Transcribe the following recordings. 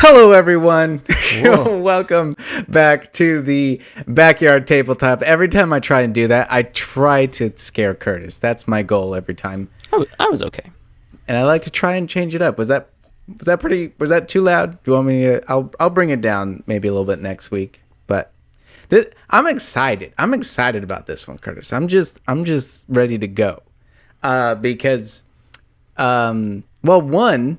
Hello, everyone. Welcome back to the Backyard Tabletop. Every time I try and do that, I try to scare Kurtis. That's my goal every time. I was okay. And I like to try and change it up. Was that too loud? Do you want me to? I'll bring it down maybe a little bit next week. But I'm excited. I'm excited about this one, Kurtis. I'm just ready to go. Because, one,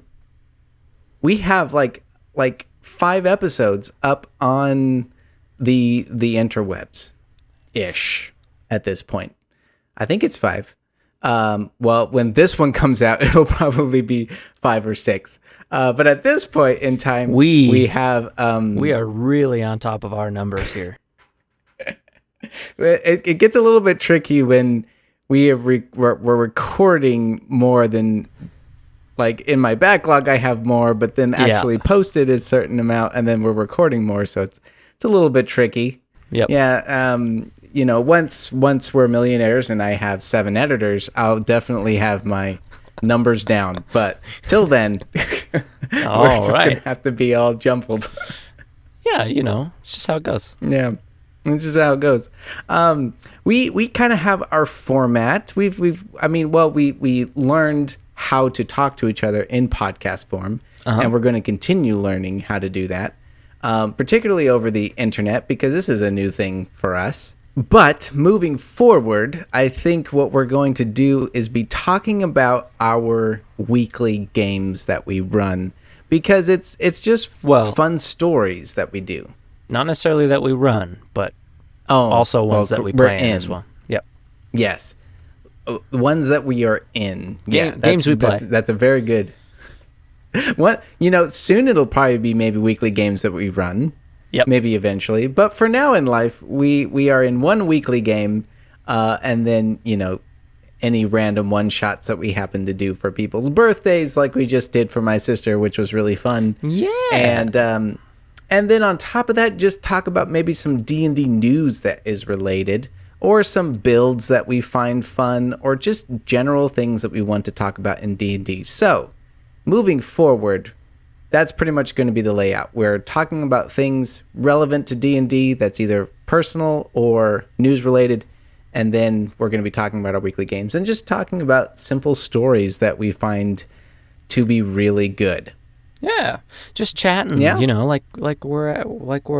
we have like 5 episodes up on the interwebs ish at this point. I think it's 5. When this one comes out, it'll probably be 5 or 6. But at this point in time, we have we are really on top of our numbers here. It gets a little bit tricky when we're recording more than, like, in my backlog I have more, but then actually posted a certain amount, and then we're recording more, so it's a little bit tricky. Yep. Yeah. Once we're millionaires and I have 7 editors, I'll definitely have my numbers down. But till then, we're just gonna have to be all jumbled. Yeah, it's just how it goes. Yeah. This is how it goes. We kind of have our format. We learned how to talk to each other in podcast form, and we're going to continue learning how to do that, particularly over the internet, because this is a new thing for us. But moving forward, I think what we're going to do is be talking about our weekly games that we run, because it's just fun stories that we do. Not necessarily that we run, but also ones that we play in as well. Yep. Yes. Ones that we are in. Games we play. That's a very good one. Soon it'll probably be maybe weekly games that we run. Yep. Maybe eventually. But for now in life, we are in one weekly game, and then, any random one-shots that we happen to do for people's birthdays, like we just did for my sister, which was really fun. Yeah. And then on top of that, just talk about maybe some D&D news that is related, or some builds that we find fun, or just general things that we want to talk about in D&D. So, moving forward, that's pretty much going to be the layout. We're talking about things relevant to D&D that's either personal or news related, and then we're going to be talking about our weekly games and just talking about simple stories that we find to be really good. Yeah, just chatting. Yeah. Like we're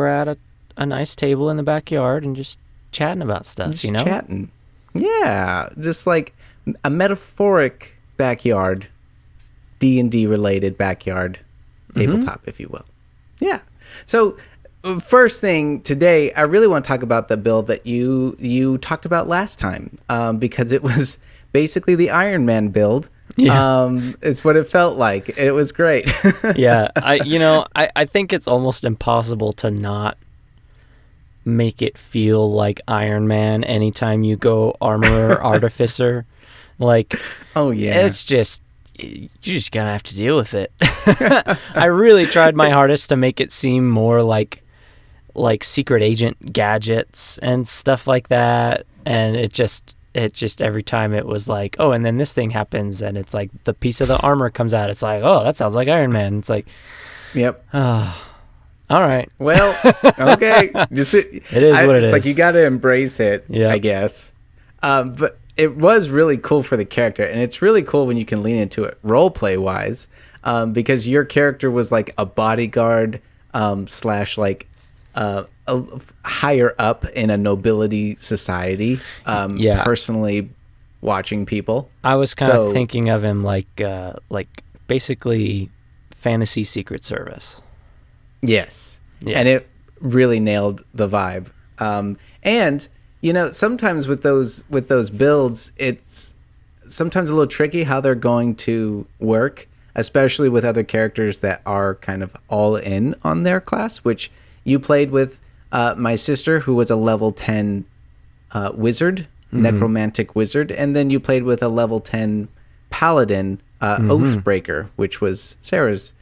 at a nice table in the backyard and just chatting about stuff. Just chatting. Yeah, just like a metaphoric backyard, D&D related backyard tabletop, if you will. Yeah. So first thing today, I really want to talk about the build that you talked about last time, because it was basically the Iron Man build. Yeah. It's what it felt like. It was great. Yeah. I think it's almost impossible to not make it feel like Iron Man anytime you go armorer artificer. Like, oh yeah, it's just, you're just gonna have to deal with it. I really tried my hardest to make it seem more like secret agent gadgets and stuff like that, and it just every time it was like, oh, and then this thing happens, and it's like the piece of the armor comes out. It's like, oh, that sounds like Iron Man. It's like, yep. All right. Well, okay. It is what it is. It's like you got to embrace it, I guess. But it was really cool for the character, and it's really cool when you can lean into it role play wise, because your character was like a bodyguard slash like a higher up in a nobility society, personally watching people. I was kind of thinking of him like basically fantasy Secret Service. Yes. Yeah. And it really nailed the vibe. And sometimes with those builds, it's sometimes a little tricky how they're going to work, especially with other characters that are kind of all in on their class, which you played with my sister, who was a level 10 wizard, necromantic wizard, and then you played with a level 10 paladin, Oathbreaker, which was Sarah's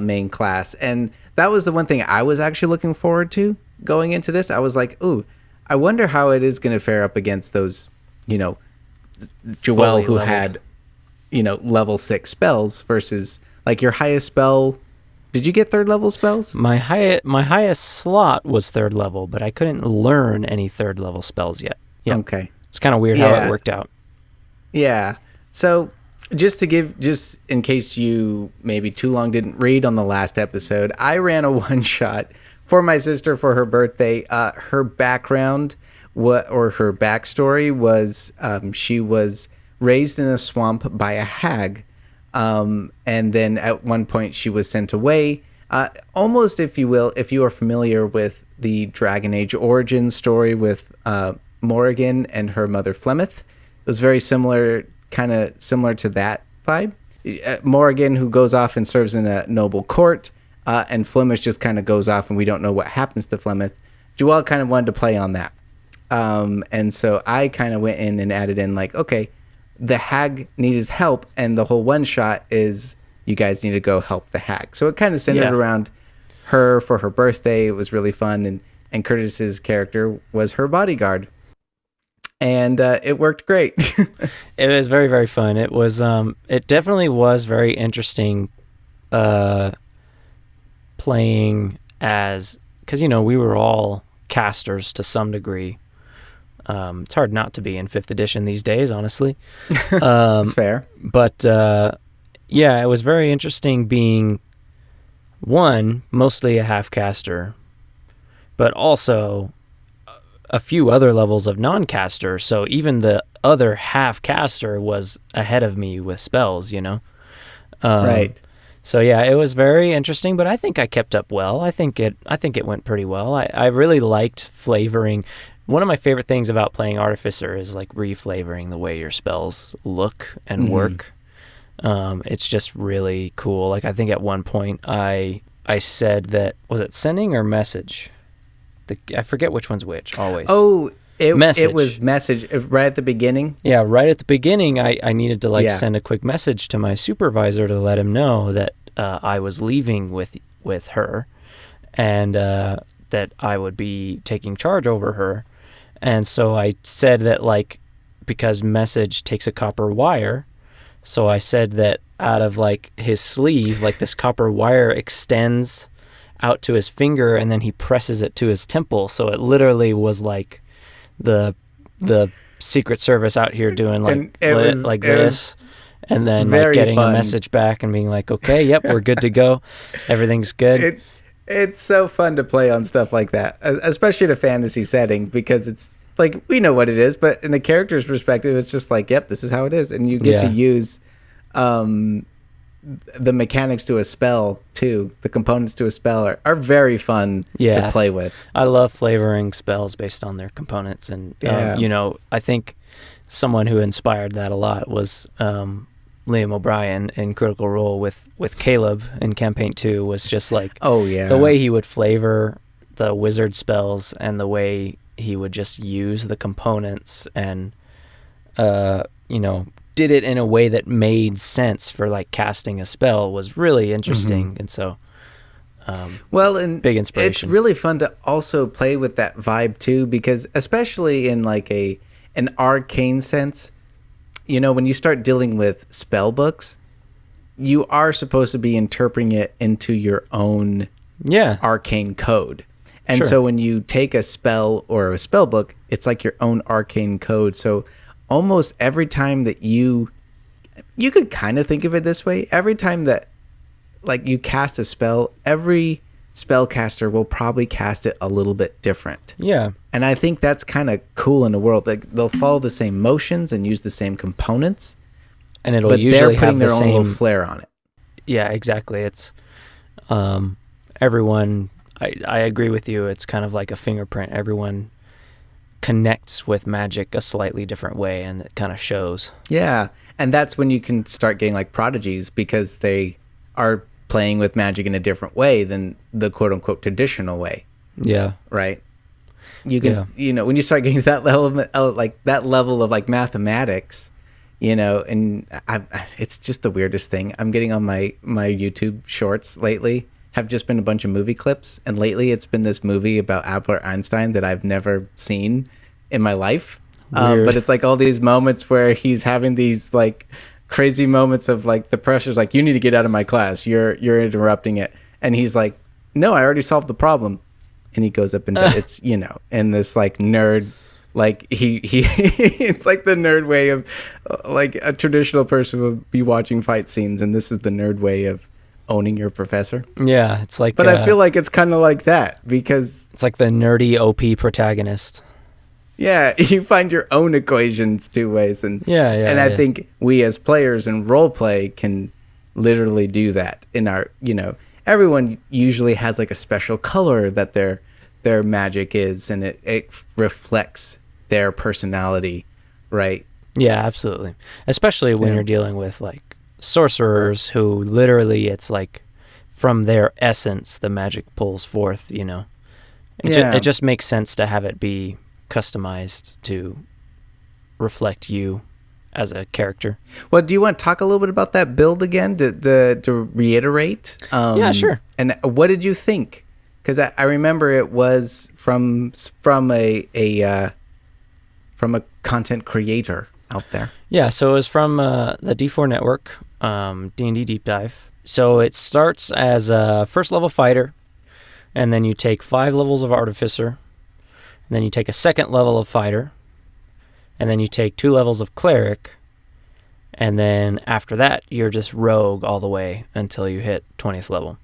main class. And that was the one thing I was actually looking forward to going into this. I was like, ooh, I wonder how it is going to fare up against those, Joelle, who had, level 6 spells versus like your highest spell Did you get third level spells? My highest slot was third level, but I couldn't learn any third level spells yet. Yeah. Okay. It's kind of weird how it worked out. Yeah. So just in case you maybe too long didn't read on the last episode, I ran a one shot for my sister for her birthday. Her background or her backstory was she was raised in a swamp by a hag. And then at one point she was sent away. Almost, if you will, if you are familiar with the Dragon Age origin story with Morrigan and her mother Flemeth, it was very similar to that vibe. Morrigan, who goes off and serves in a noble court, and Flemeth just kind of goes off and we don't know what happens to Flemeth. Joelle kind of wanted to play on that. And so I kind of went in and added in like, okay, the hag needs help, and the whole one shot is you guys need to go help the hag. So it kind of centered around her for her birthday. It was really fun, and Kurtis's character was her bodyguard, and it worked great. It was very, very fun. It was it definitely was very interesting playing as, because we were all casters to some degree. It's hard not to be in 5th edition these days, honestly. It's fair. But, it was very interesting being, one, mostly a half-caster, but also a few other levels of non-caster, so even the other half-caster was ahead of me with spells, Right. So, it was very interesting, but I think I kept up well. I think it went pretty well. I really liked flavoring. One of my favorite things about playing Artificer is like reflavoring the way your spells look and work. It's just really cool. Like I think at one point I said that, was it sending or message? I forget which one's which, always. Oh, it was message right at the beginning. Yeah, right at the beginning I needed to send a quick message to my supervisor to let him know that I was leaving with her, and that I would be taking charge over her. And so I said that, like, because message takes a copper wire, so I said that out of, like, his sleeve, like, this copper wire extends out to his finger, and then he presses it to his temple. So it literally was like the Secret Service out here doing, like, this, and then, like, getting a message back and being like, okay, yep, we're good to go. Everything's good. It's so fun to play on stuff like that, especially in a fantasy setting, because it's like, we know what it is, but in the character's perspective, it's just like, yep, this is how it is. And you get to use the mechanics to a spell, too. The components to a spell are very fun to play with. I love flavoring spells based on their components. And, I think someone who inspired that a lot was Liam O'Brien in Critical Role with Caleb in Campaign 2 was just like, the way he would flavor the wizard spells and the way he would just use the components and, did it in a way that made sense for, like, casting a spell was really interesting. And so, big inspiration. It's really fun to also play with that vibe too, because especially in like an arcane sense, when you start dealing with spell books, you are supposed to be interpreting it into your own arcane code. And so when you take a spell or a spell book, it's like your own arcane code. So almost every time that you could kind of think of it this way, every time that, like, you cast a spell, every spellcaster will probably cast it a little bit different. Yeah. And I think that's kind of cool in the world. Like, they'll follow the same motions and use the same components, and it'll but usually they're putting have their the own same little flair on it. Yeah, exactly. It's everyone. I agree with you. It's kind of like a fingerprint. Everyone connects with magic a slightly different way, and it kind of shows. Yeah, and that's when you can start getting like prodigies, because they are playing with magic in a different way than the quote-unquote traditional way. Yeah. Right? You can, when you start getting to that level of like mathematics, and it's just the weirdest thing. I'm getting on my YouTube shorts lately, have just been a bunch of movie clips, and lately it's been this movie about Albert Einstein that I've never seen in my life. But it's like all these moments where he's having these like crazy moments of like the pressure's like, you need to get out of my class, you're interrupting it, And he's like, no, I already solved the problem. And he goes up and it's, and this like nerd, like he it's like the nerd way of like a traditional person would be watching fight scenes. And this is the nerd way of owning your professor. Yeah, it's like... But I feel like it's kind of like that because... It's like the nerdy OP protagonist. Yeah, you find your own equations two ways. And I think we as players in role play can literally do that in our, everyone usually has like a special color that their magic is, and it reflects their personality, right? Yeah, absolutely. Especially when you're dealing with like sorcerers who literally it's like from their essence the magic pulls forth, It just makes sense to have it be customized to reflect you as a character. Well, do you want to talk a little bit about that build again to reiterate? Yeah, sure. And what did you think? Because I remember it was from a content creator out there. Yeah, so it was from the D4 Network, D&D Deep Dive. So it starts as a first level fighter, and then you take 5 levels of artificer, and then you take a second level of fighter, and then you take 2 levels of cleric, and then after that you're just rogue all the way until you hit 20th level.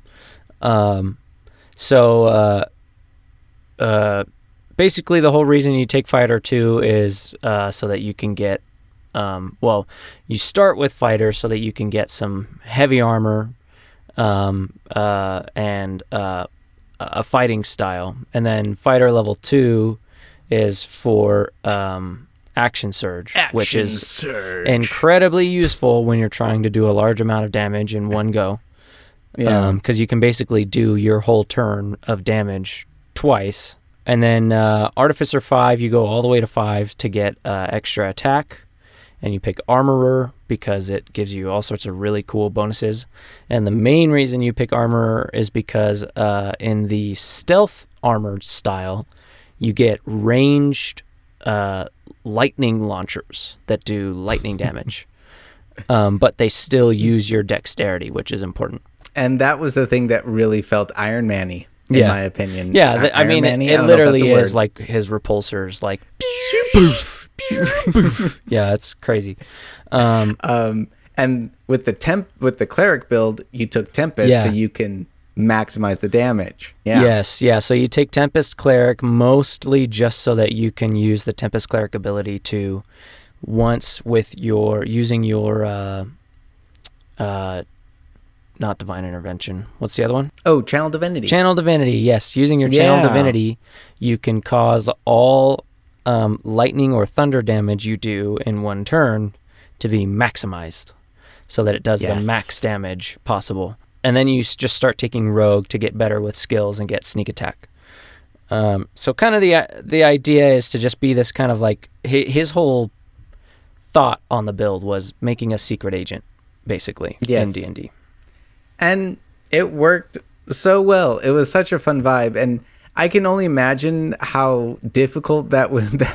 Basically the whole reason you take fighter 2 is so that you can get you start with fighter so that you can get some heavy armor and a fighting style, and then fighter level 2 is for action surge, which is incredibly useful when you're trying to do a large amount of damage in one go. Yeah, because you can basically do your whole turn of damage twice. And then Artificer 5, you go all the way to 5 to get extra attack. And you pick Armorer because it gives you all sorts of really cool bonuses. And the main reason you pick Armorer is because in the stealth armored style, you get ranged lightning launchers that do lightning damage. But they still use your dexterity, which is important. And that was the thing that really felt Iron Man-y, in my opinion. Yeah, I mean, it literally is like his repulsors, like... Yeah, it's crazy. And with the cleric build, you took Tempest, so you can maximize the damage. Yeah. Yes, yeah. So you take Tempest Cleric mostly just so that you can use the Tempest Cleric ability to once with using your not Divine Intervention. What's the other one? Oh, Channel Divinity. Channel Divinity, yes. Using your Channel Divinity, you can cause all lightning or thunder damage you do in one turn to be maximized so that it does the max damage possible. And then you just start taking rogue to get better with skills and get sneak attack. So kind of the idea is to just be this kind of like his whole thought on the build was making a secret agent basically in D&D. And it worked so well. It was such a fun vibe, and I can only imagine how difficult that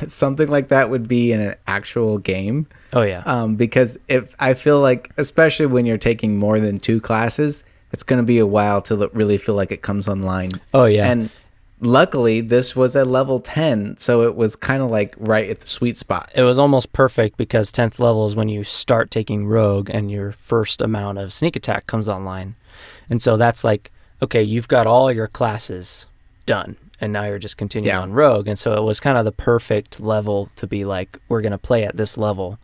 something like that would be in an actual game. Oh yeah. Because I feel like, especially when you're taking more than 2 classes, it's going to be a while till it really feel like it comes online. Oh yeah. And luckily, this was at level 10, so it was kind of like right at the sweet spot. It was almost perfect because 10th level is when you start taking rogue and your first amount of sneak attack comes online. And so that's like, okay, you've got all your classes done, and now you're just continuing on rogue. And so it was kind of the perfect level to be like, we're going to play at this level,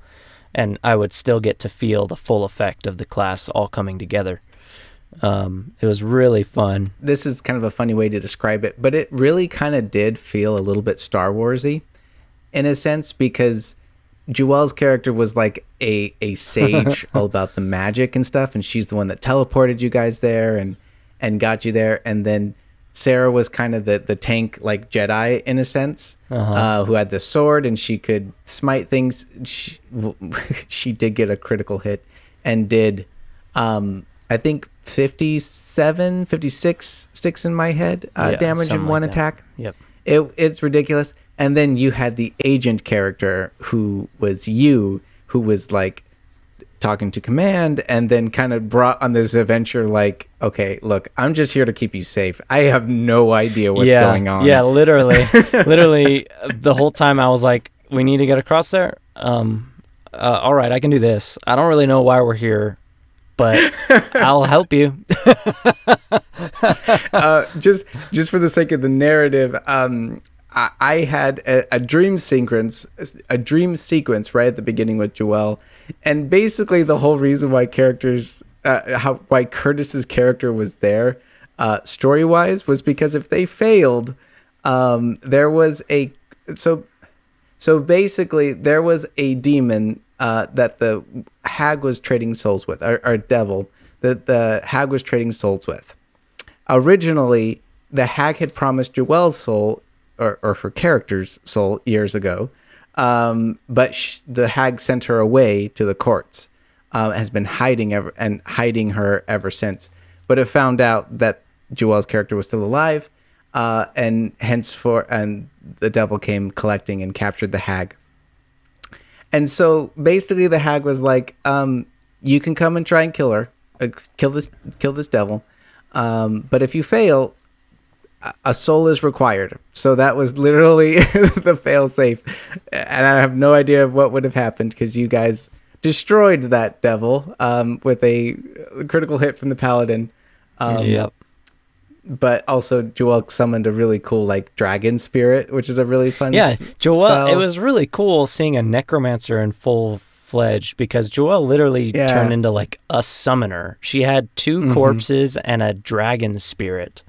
and I would still get to feel the full effect of the class all coming together. It was really fun. This is kind of a funny way to describe it, but it really kind of did feel a little bit Star Wars-y in a sense, because Jewel's character was like a sage all about the magic and stuff, and she's the one that teleported you guys there and got you there. And then Sarah was kind of the tank, like Jedi in a sense, who had the sword and she could smite things. She did get a critical hit and did, I think 56 sticks in my head damage in one attack. Yep. It's ridiculous. And then you had the agent character who was like talking to command, and then kind of brought on this adventure like, okay, look, I'm just here to keep you safe. I have no idea what's going on. Yeah, literally. Literally, the whole time I was like, we need to get across there? All right, I can do this. I don't really know why we're here, but I'll help you. Just for the sake of the narrative, I had a dream sequence right at the beginning with Joelle, and basically the whole reason why why Kurtis's character was there, story wise, was because if they failed, there was basically there was a demon that the hag was trading souls with, or devil that the hag was trading souls with. Originally, the hag had promised Joelle's soul, or her character's soul, years ago, but the hag sent her away to the courts. Has been hiding her ever since. But it found out that Joelle's character was still alive, and the devil came collecting and captured the hag. And so basically, the hag was like, "You can come and try and kill her, kill this devil, but if you fail, a soul is required." So that was literally the fail-safe, and I have no idea what would have happened because you guys destroyed that devil with a critical hit from the paladin. Yep. But also Joelle summoned a really cool like dragon spirit, which is a really fun Joelle spell. It was really cool seeing a necromancer in full-fledged, because Joelle literally turned into like a summoner. She had two corpses and a dragon spirit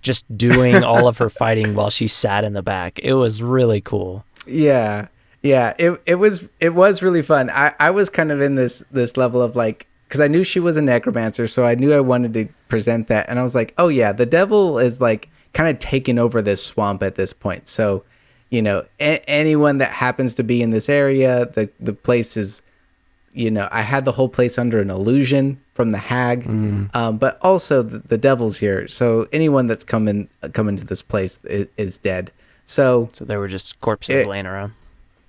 just doing all of her fighting while she sat in the back. It was really cool. Yeah. It was really fun. I was kind of in this level of like, because I knew she was a necromancer, so I knew I wanted to present that, and I was like, oh yeah, the devil is like kind of taking over this swamp at this point. So, anyone that happens to be in this area, the place is, I had the whole place under an illusion from the hag, but also the devil's here. So anyone that's come into this place is dead. So there were just corpses laying around.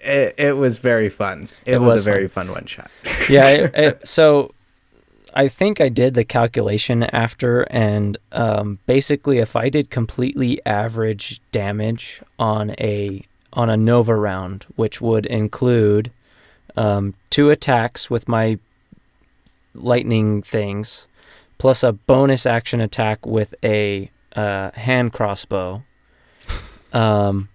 It was very fun. It was a very fun one shot. Yeah. So I think I did the calculation after, and basically, if I did completely average damage on a Nova round, which would include 2 attacks with my lightning things, plus a bonus action attack with a hand crossbow, and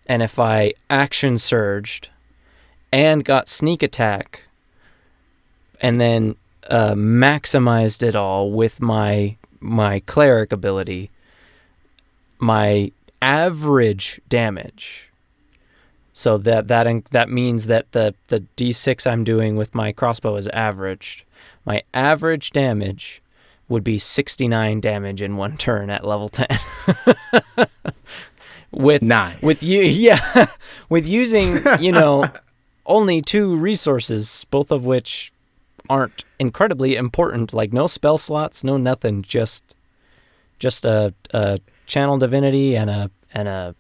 if I action surged and got sneak attack, and then maximized it all with my cleric ability, my average damage. So that means that the D6 I'm doing with my crossbow is averaged. My average damage would be 69 damage in one turn at level 10. With using only 2 resources, both of which aren't incredibly important, like no spell slots, no nothing, just a channel divinity and a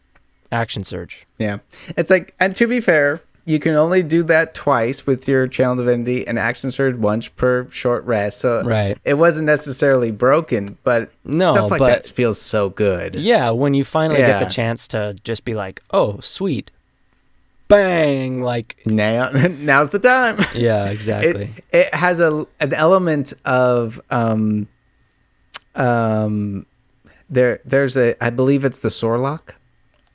action surge. Yeah, it's like, and to be fair, you can only do that twice with your channel divinity and action surge once per short rest. So it wasn't necessarily broken, but stuff like that feels so good. Yeah, when you finally get the chance to just be like, oh, sweet, bang, like now's the time. Yeah, exactly. It has an element of there's I believe it's the Sorlock,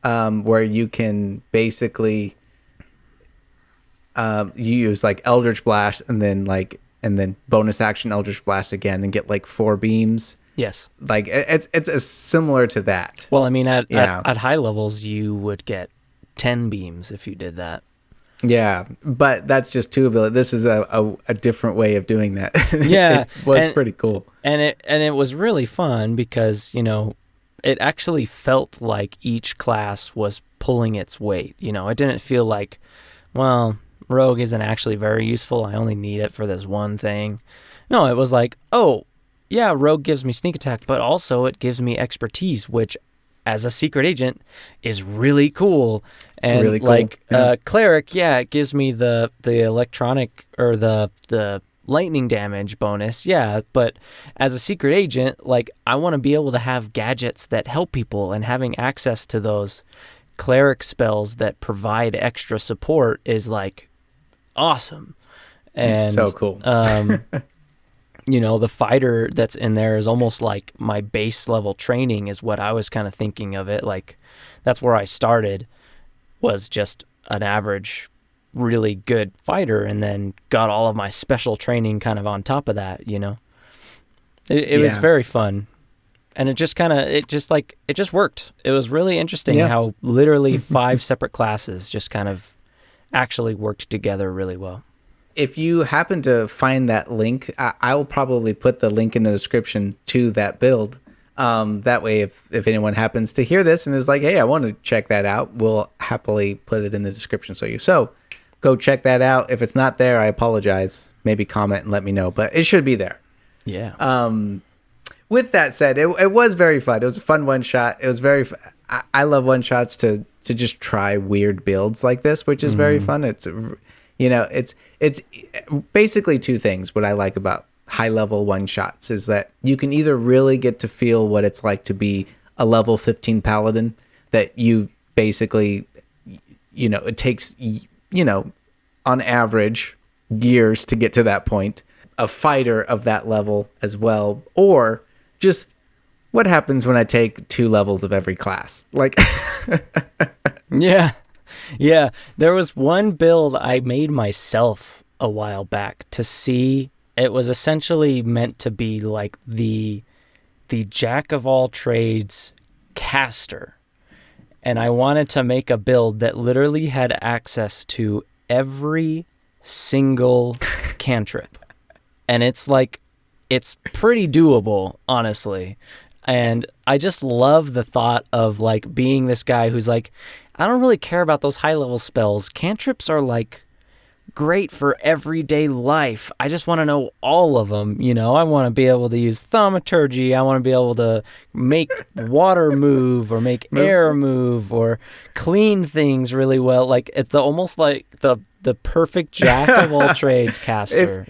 where you can basically you use like Eldritch Blast and then bonus action Eldritch Blast again and get like 4 beams. Yes, like it's similar to that. Well, I mean, at high levels you would get 10 beams if you did that. Yeah, but that's just 2 ability. This is a different way of doing that. Yeah, it was pretty cool, and it was really fun because it actually felt like each class was pulling its weight. It didn't feel like, well, rogue isn't actually very useful, I only need it for this one thing. No, it was like, oh yeah, rogue gives me sneak attack, but also it gives me expertise, which as a secret agent is really cool. And Really cool. like Yeah. cleric, it gives me the electronic or the lightning damage bonus, but as a secret agent, like I want to be able to have gadgets that help people, and having access to those cleric spells that provide extra support is like awesome. And It's so cool. The fighter that's in there is almost like my base level training, is what I was kind of thinking of it. Like that's where I started, was just an average really good fighter, and then got all of my special training kind of on top of that. It was very fun, and it just worked. It was really interesting how literally 5 separate classes just kind of actually worked together really well. If you happen to find that link, I will probably put the link in the description to that build. That way, if anyone happens to hear this and is like, hey, I want to check that out, we'll happily put it in the description. So go check that out. If it's not there, I apologize. Maybe comment and let me know, but it should be there. Yeah. With that said, it was very fun. It was a fun one shot. It was very I love one shots to just try weird builds like this, which is very fun. It's it's basically 2 things what I like about high level one shots is that you can either really get to feel what it's like to be a level 15 paladin, that you basically, it takes, on average years to get to that point, a fighter of that level as well, or just what happens when I take 2 levels of every class. Like, yeah. There was one build I made myself a while back to see. It was essentially meant to be like the jack of all trades caster. And I wanted to make a build that literally had access to every single cantrip. And it's pretty doable, honestly. And I just love the thought of like being this guy who's like, I don't really care about those high level spells. Cantrips are like great for everyday life. I just want to know all of them. I want to be able to use thaumaturgy. I want to be able to make water move or make air move or clean things really well. Like it's almost like the perfect jack of all trades caster.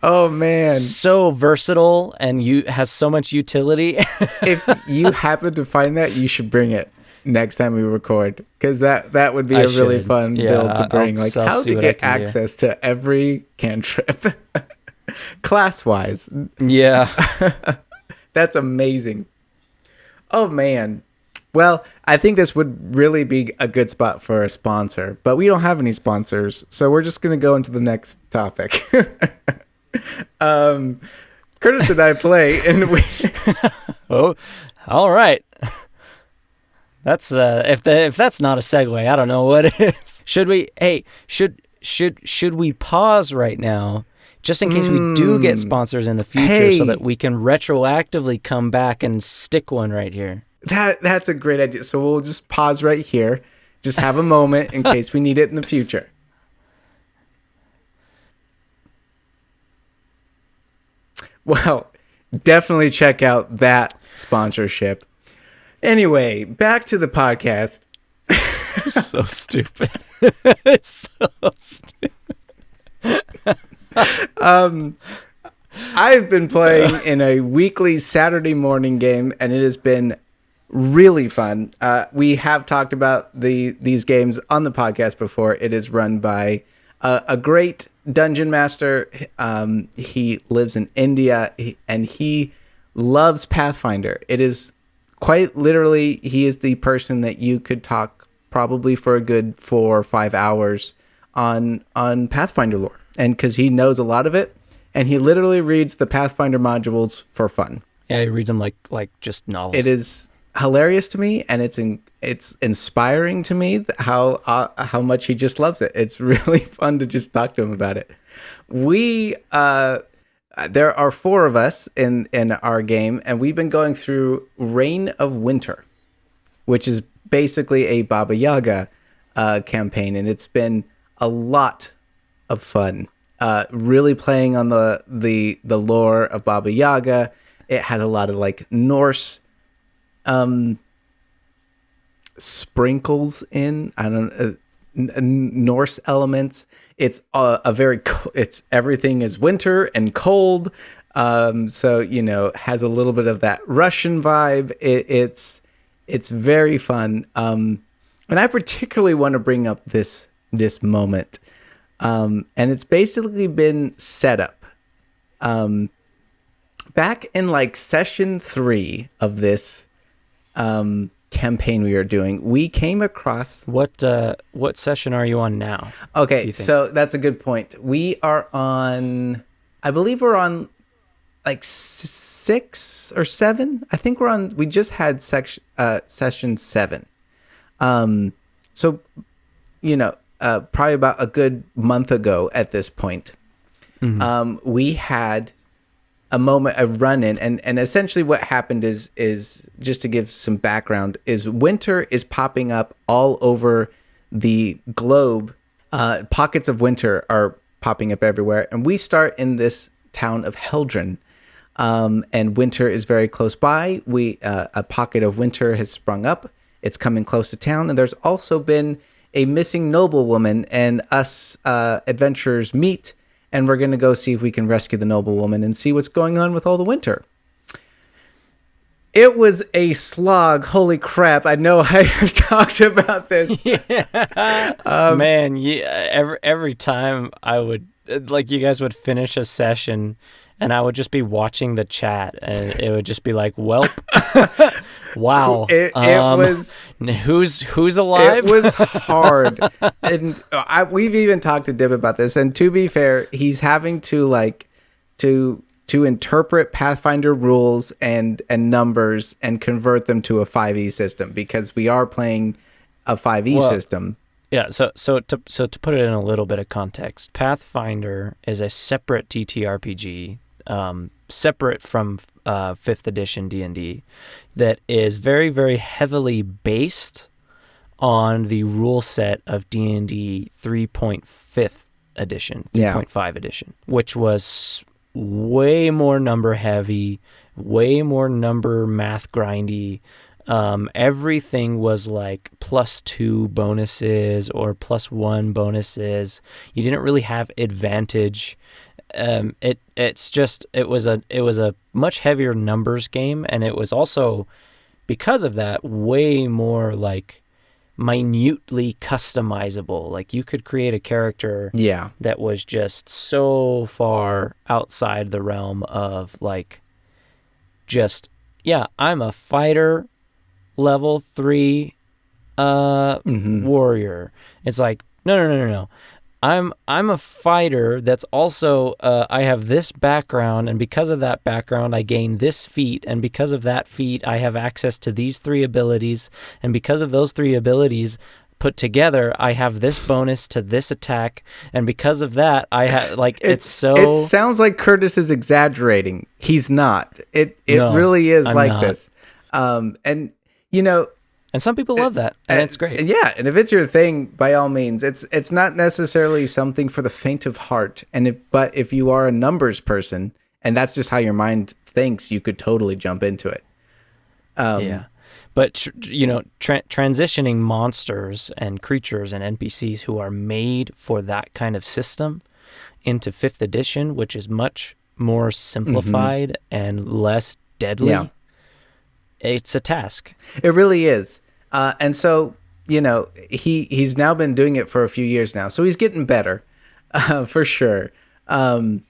oh man, so versatile and has so much utility. If you happen to find that, you should bring it next time we record, because that would be a really fun build to bring. I'll how to get access to every cantrip class wise. Yeah. That's amazing. Oh man. Well, I think this would really be a good spot for a sponsor, but we don't have any sponsors, so we're just going to go into the next topic. Kurtis and I play, and we. Oh, all right. That's if that's not a segue, I don't know what is. Should we? Hey, should we pause right now, just in case we do get sponsors in the future, so that we can retroactively come back and stick one right here? That's a great idea. So we'll just pause right here, just have a moment in case we need it in the future. Well, definitely check out that sponsorship. Anyway, back to the podcast. So stupid. So stupid. I've been playing in a weekly Saturday morning game, and it has been really fun. We have talked about these games on the podcast before. It is run by a great dungeon master. He lives in India, and he loves Pathfinder. It is quite literally, he is the person that you could talk probably for a good 4 or 5 hours on Pathfinder lore, and because he knows a lot of it, and he literally reads the Pathfinder modules for fun. Yeah, he reads them like just novels. It is hilarious to me, and it's inspiring to me how much he just loves it. It's really fun to just talk to him about it. There are 4 of us in our game, and we've been going through Reign of Winter, which is basically a Baba Yaga campaign, and it's been a lot of fun. Really playing on the lore of Baba Yaga. It has a lot of like Norse sprinkles in, I don't Norse elements. It's a very it's everything is winter and cold. So has a little bit of that Russian vibe. It's very fun. And I particularly want to bring up this moment. And it's basically been set up. Back in like session 3 of this campaign we are doing, we came across what session are you on now? Okay, so that's a good point. We are on, I believe we're on like 6 or 7. I think we just had session 7. So probably about a good month ago at this point, we had a run-in, and essentially what happened is just to give some background, is winter is popping up all over the globe. Pockets of winter are popping up everywhere, and we start in this town of Heldren, and winter is very close by. A pocket of winter has sprung up. It's coming close to town, and there's also been a missing noblewoman, and us adventurers meet, and we're going to go see if we can rescue the noblewoman and see what's going on with all the winter. It was a slog. Holy crap. I know I have talked about this. Man, every time I would, you guys would finish a session, and I would just be watching the chat, and it would just be like, welp. Wow. It was... Who's alive? It was hard. And we've even talked to Dib about this, and to be fair, he's having to interpret Pathfinder rules and numbers and convert them to a 5e system, because we are playing a 5e system. Yeah, so to put it in a little bit of context, Pathfinder is a separate TTRPG, separate from 5th edition D&D, that is very, very heavily based on the rule set of D&D 3.5 edition, 3.5 edition, which was way more number heavy, way more number math grindy. Everything was like +2 bonuses or +1 bonuses. You didn't really have advantage. It was a much heavier numbers game, and it was also, because of that, way more like minutely customizable. Like, you could create a character that was just so far outside the realm of like just, I'm a fighter level 3 warrior. It's like, no. I'm a fighter that's also, I have this background, and because of that background, I gain this feat, and because of that feat, I have access to these 3 abilities, and because of those 3 abilities put together, I have this bonus to this attack, and because of that, I have, like, it's so... It sounds like Kurtis is exaggerating. He's not. It really is I'm like not. This. And, and some people love that, and it's great. Yeah, and if it's your thing, by all means, it's not necessarily something for the faint of heart. But if you are a numbers person, and that's just how your mind thinks, you could totally jump into it. But transitioning monsters and creatures and NPCs who are made for that kind of system into 5th edition, which is much more simplified and less deadly, it's a task. It really is. And so, he's now been doing it for a few years now, so he's getting better, for sure. And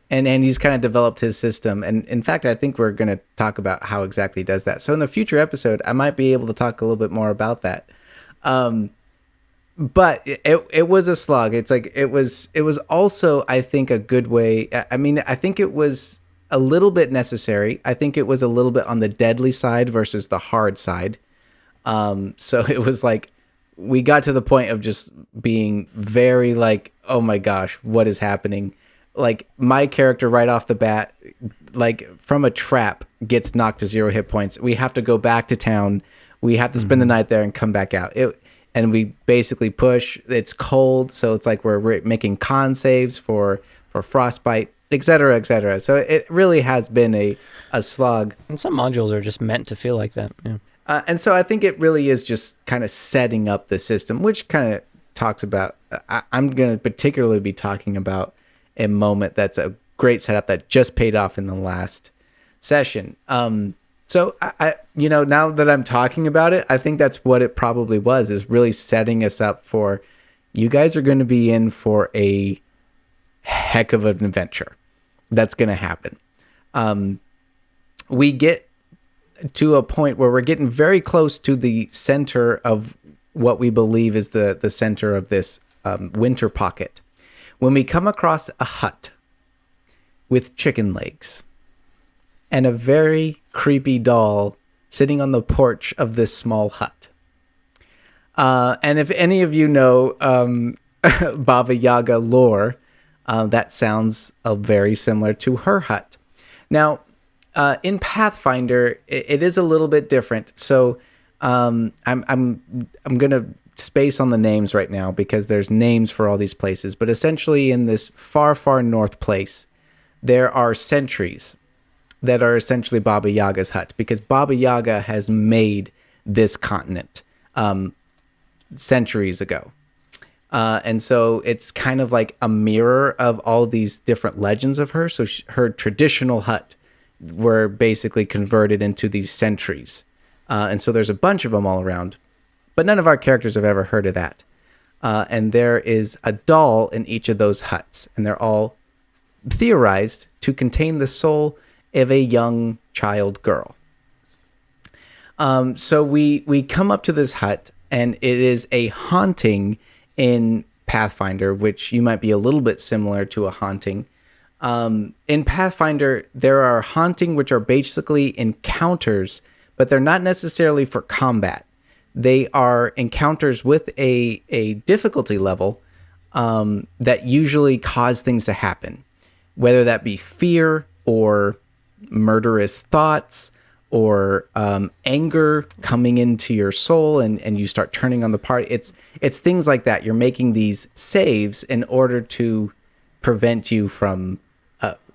he's kind of developed his system. And in fact, I think we're going to talk about how exactly he does that. So in the future episode, I might be able to talk a little bit more about that. But it was a slog. It's like, it was also, I think, a good way. I mean, I think it was a little bit necessary. I think it was a little bit on the deadly side versus the hard side. So it was like, we got to the point of just being very like, oh my gosh, what is happening? Like, my character right off the bat, like from a trap, gets knocked to 0 hit points. We have to go back to town. We have to spend the night there and come back out. And we basically push. It's cold, so it's like we're making con saves for frostbite, et cetera, et cetera. So it really has been a slog. And some modules are just meant to feel like that. Yeah. And so I think it really is just kind of setting up the system, which kind of talks about, I'm going to particularly be talking about a moment that's a great setup that just paid off in the last session. So I now that I'm talking about it, I think that's what it probably was, is really setting us up for, you guys are going to be in for a heck of an adventure that's going to happen. We get to a point where we're getting very close to the center of what we believe is the center of this winter pocket, when we come across a hut with chicken legs and a very creepy doll sitting on the porch of this small hut. And if any of you know Baba Yaga lore, that sounds very similar to her hut. Now, in Pathfinder, it is a little bit different. So I'm going to space on the names right now because there's names for all these places. But essentially, in this far, far north place, there are sentries that are essentially Baba Yaga's hut, because Baba Yaga has made this continent centuries ago. And so it's kind of like a mirror of all these different legends of her. So her traditional hut were basically converted into these sentries. And so there's a bunch of them all around, but none of our characters have ever heard of that. And there is a doll in each of those huts, and they're all theorized to contain the soul of a young child girl. So we come up to this hut, and it is a haunting in Pathfinder, which you might be a little bit similar to a haunting. In Pathfinder, there are haunting, which are basically encounters, but they're not necessarily for combat. They are encounters with a difficulty level that usually cause things to happen, whether that be fear or murderous thoughts or anger coming into your soul, and you start turning on the party. It's things like that. You're making these saves in order to prevent you from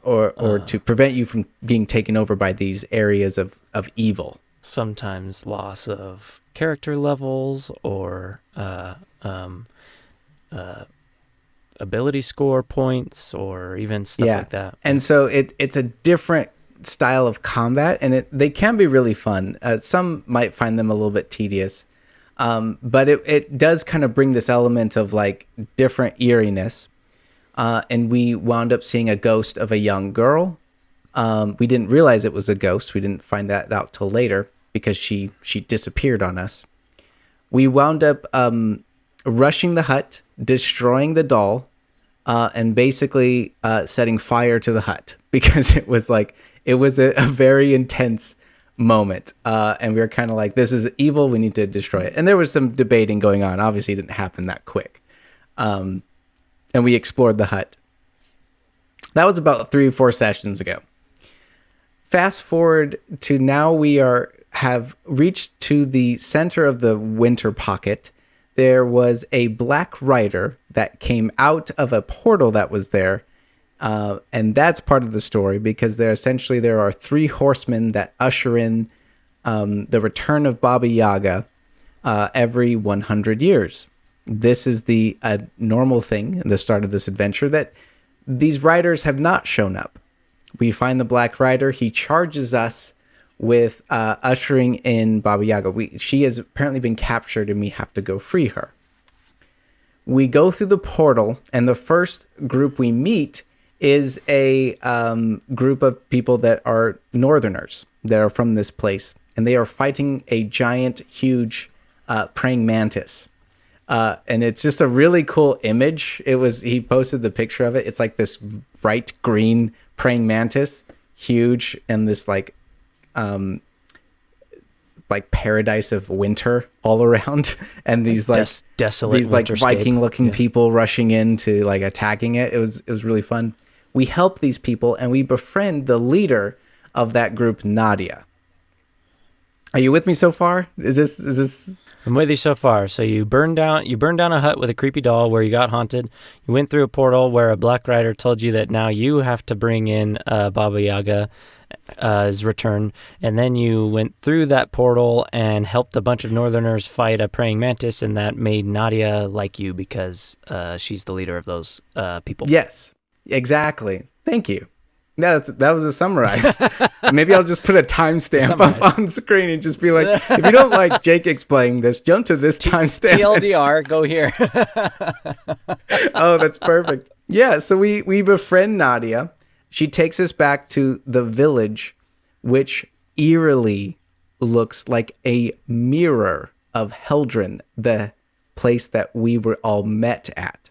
or to prevent you from being taken over by these areas of evil. Sometimes loss of character levels or ability score points or even stuff like that. And so it's a different style of combat, and they can be really fun. Some might find them a little bit tedious, but it does kind of bring this element of like different eeriness. And we wound up seeing a ghost of a young girl. We didn't realize it was a ghost. We didn't find that out till later because she disappeared on us. We wound up rushing the hut, destroying the doll, and basically setting fire to the hut because it was a very intense moment. And we were kind of like, this is evil. We need to destroy it. And there was some debating going on. Obviously, it didn't happen that quick. And we explored the hut. That was about 3 or 4 sessions ago. Fast forward to now, we have reached to the center of the winter pocket. There was a black rider that came out of a portal that was there. And that's part of the story, because there are 3 horsemen that usher in the return of Baba Yaga every 100 years. This is the normal thing at the start of this adventure, that these riders have not shown up. We find the Black Rider. He charges us with ushering in Baba Yaga. She has apparently been captured, and we have to go free her. We go through the portal, and the first group we meet is a group of people that are northerners that are from this place, and they are fighting a giant, huge praying mantis. And it's just a really cool image. He posted the picture of it. It's like this bright green praying mantis, huge, and this like paradise of winter all around, and these desolate, these like Viking looking people rushing in to like attacking it. It was really fun. We help these people, and we befriend the leader of that group, Nadia. Are you with me so far? Is this? I'm with you so far. So you burned down a hut with a creepy doll where you got haunted. You went through a portal where a Black Rider told you that now you have to bring in Baba Yaga, his return, and then you went through that portal and helped a bunch of Northerners fight a praying mantis, and that made Nadia like you because she's the leader of those people. Yes, exactly. Thank you. That was a summarize. Maybe I'll just put a timestamp up on screen and just be like, if you don't like Jake explaining this, jump to this timestamp. TLDR, go here. Oh, that's perfect. Yeah, so we befriend Nadia. She takes us back to the village, which eerily looks like a mirror of Heldren, the place that we were all met at.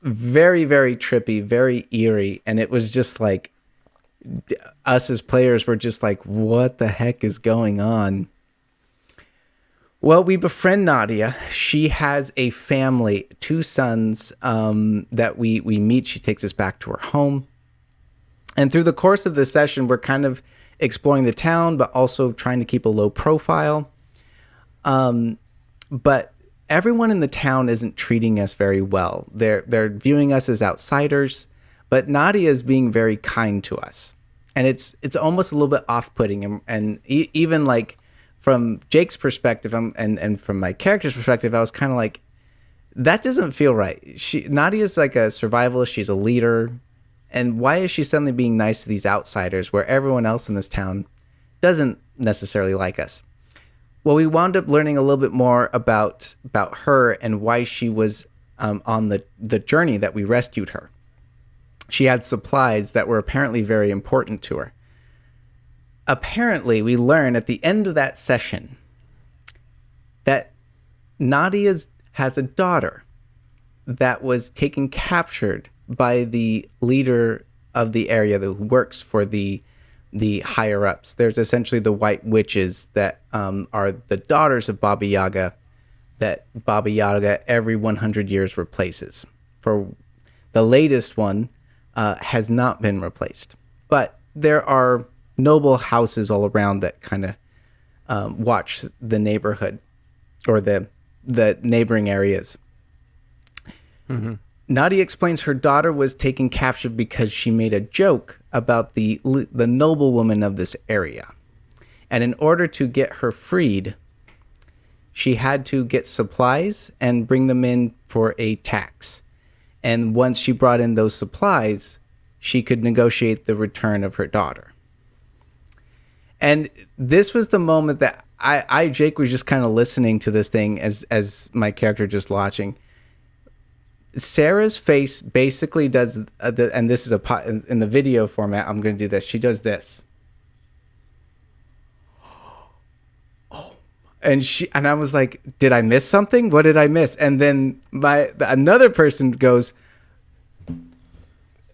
Very, very trippy, very eerie. And it was just like, us as players were just like, what the heck is going on? Well, we befriend Nadia. She has a family, 2 sons that we meet. She takes us back to her home. And through the course of this session, we're kind of exploring the town, but also trying to keep a low profile. But everyone in the town isn't treating us very well. They're viewing us as outsiders, but Nadia is being very kind to us. And it's almost a little bit off-putting. And even like from Jake's perspective and from my character's perspective, I was kind of like, that doesn't feel right. Nadia's like a survivalist. She's a leader. And why is she suddenly being nice to these outsiders where everyone else in this town doesn't necessarily like us? Well, we wound up learning a little bit more about her and why she was on the journey that we rescued her. She had supplies that were apparently very important to her. Apparently, we learn at the end of that session that Nadia has a daughter that was taken captured by the leader of the area who works for the higher ups. There's essentially the white witches that are the daughters of Baba Yaga that Baba Yaga every 100 years replaces. For the latest one has not been replaced. But there are noble houses all around that kind of watch the neighborhood or the neighboring areas. Mm-hmm. Nadia explains her daughter was taken captured because she made a joke about the noblewoman of this area. And in order to get her freed, she had to get supplies and bring them in for a tax. And once she brought in those supplies, she could negotiate the return of her daughter. And this was the moment that Jake, was just kind of listening to this thing as my character just watching. Sarah's face basically does, and this is in the video format, I'm going to do this. She does this. Oh, and I was like, did I miss something? What did I miss? And then another person goes,